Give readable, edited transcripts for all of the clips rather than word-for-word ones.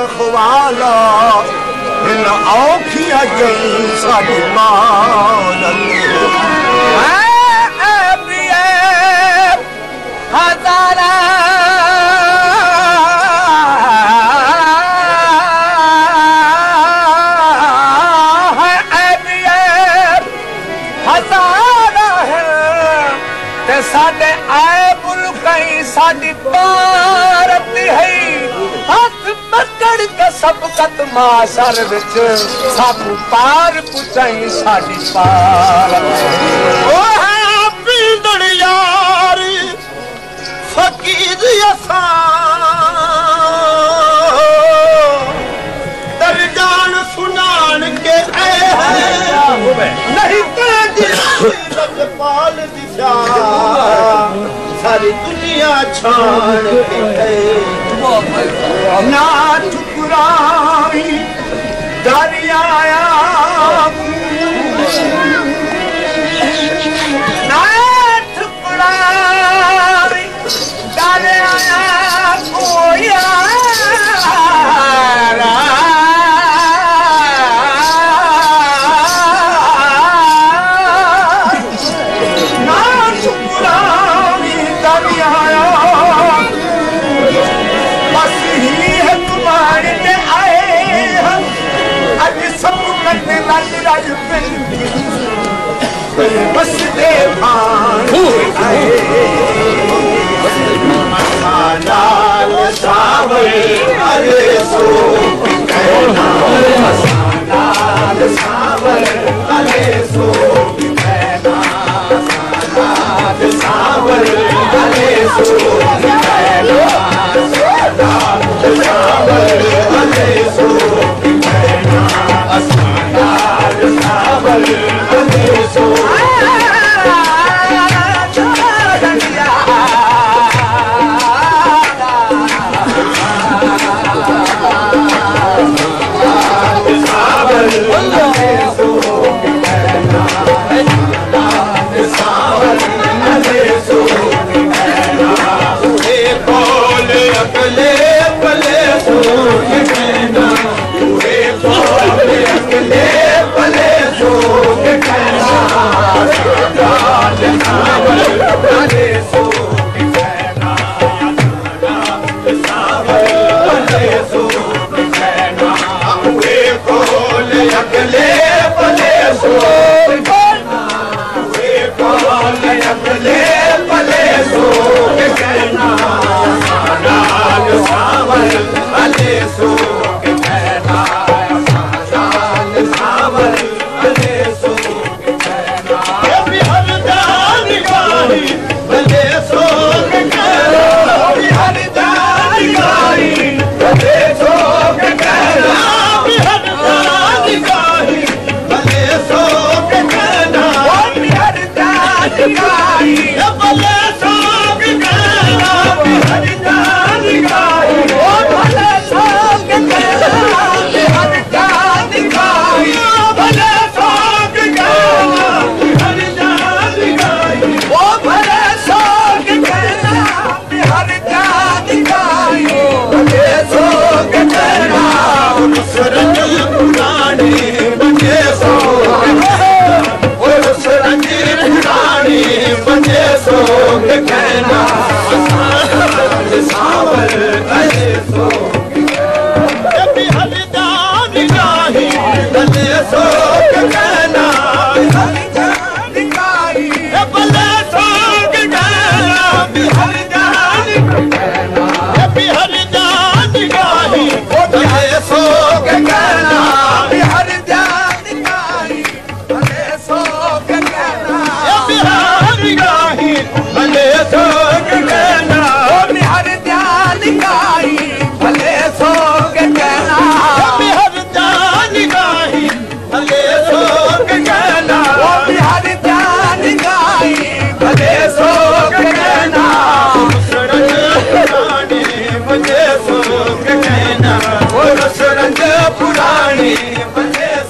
रखवाला इन औखियां जई साडी मान हजारा साडे आए मुल्कई साडी भारत है हाथ पकड़ के सबकत मासर विच साकू पार पुचाई साडी पार ओ है पींदड़ यार फकीर असा दरजान सुनान के आए हैं नहीं तो पाल दिशा सारी दुनिया छान के ना ठुकराई दरियाया ना ठुकराई दरियाया कोया बस दे नाल सावर अरे सो कहना नाल सावर अरे सो कहना नाल सावर अरे सो कहना नाल सावर अरे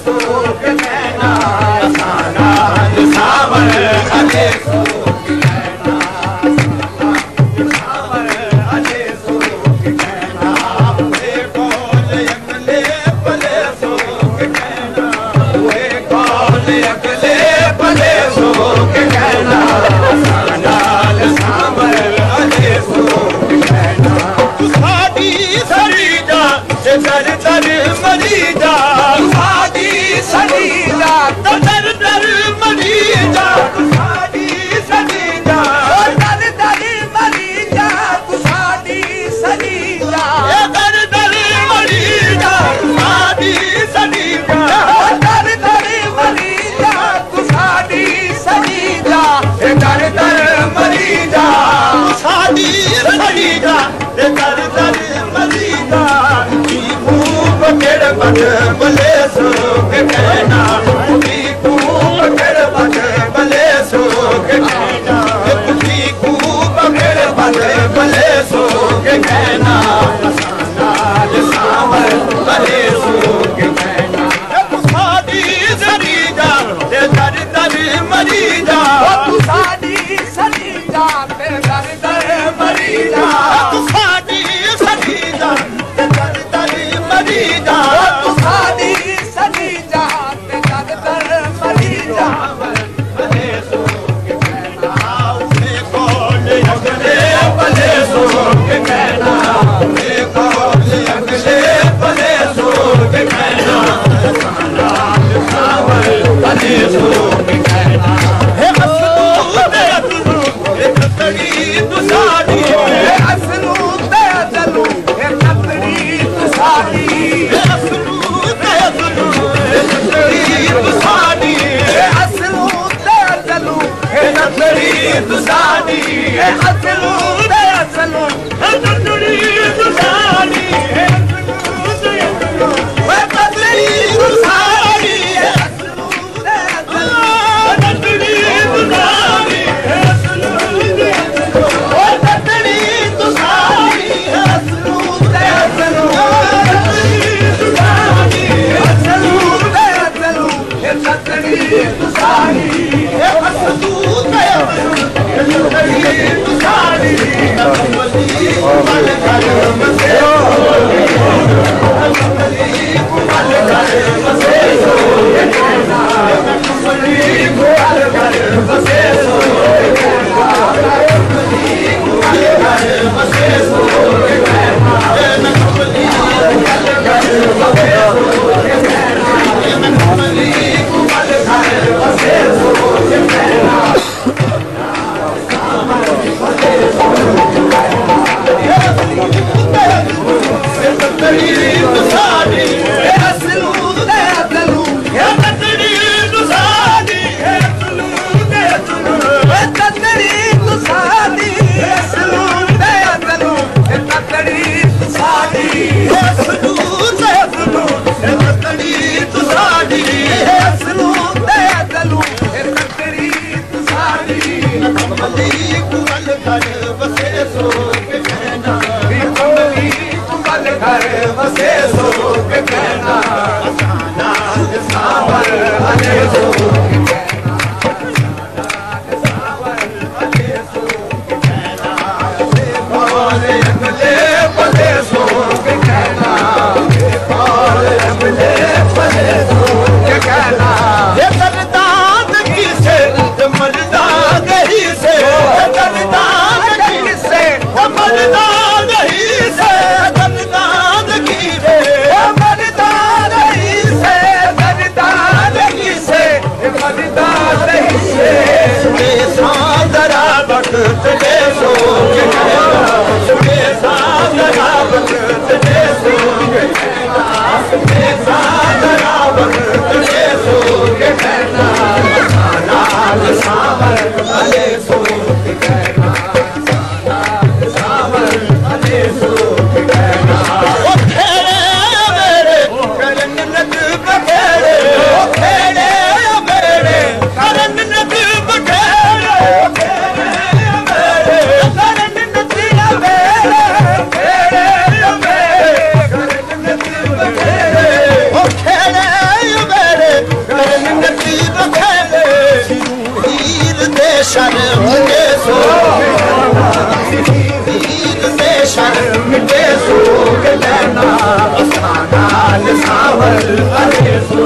सो कहना नाल सावर अरे सो दर दर मरीजा साडी सनीजा दर दर मरीजा साडी सनीजा दर दर मरीजा साडी सनीजा दर दर मरीजा साडी सनीजा दर दर मरीजा साडी सनीजा दर दर मरीजा साडी सनीजा दर दर मरीजा केड़ बट बले सो के कहना खूब केड़ बट बले सो के कहना खूब केड़ बट बले सो के कहना सावर बले सो के कहना साडी सनीजा दर दर मरीजा साडी सनीजा दर दर मरीजा साडी सनीजा दर दर मरीजा साडी सनीजा दर दर मरीजा बले सो के कहना उसे कौन अगले बले सो के कहना उसे कौन अगले बले सो के कहना सावर बले सो के कहना हे असलू हे तड़ी तू साडी हे असलू ते चलू हे तड़ी तू साडी हे असलू ते चलू हे तड़ी तू साडी हे असलू ते चलू हे तड़ी तू साडी हे असलू ते चलू हे तड़ी तू साडी हे असलू ते चलू हे तड़ी तू साडी हे असलू ते चलू हे तड़ी तू साडी हे असलू ते चलू हे तड़ी तू साडी हे असलू ते चलू शर्म के सो शर्म के सो के लेना सावर अरे सो